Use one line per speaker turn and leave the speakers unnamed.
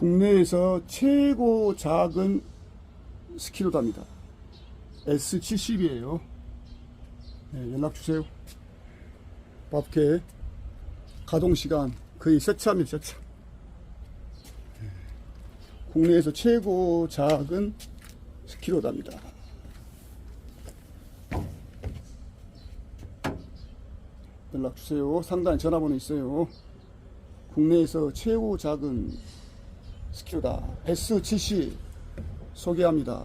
국내에서 최고 작은 스키로다입니다. S70이에요. 네, 연락주세요. 밥게 가동시간 거의 세차입니다. 세차. 네, 국내에서 최고 작은 스키로다입니다. 연락주세요. 상단에 전화번호 있어요. 국내에서 최고 작은 스키로다 S70 소개합니다.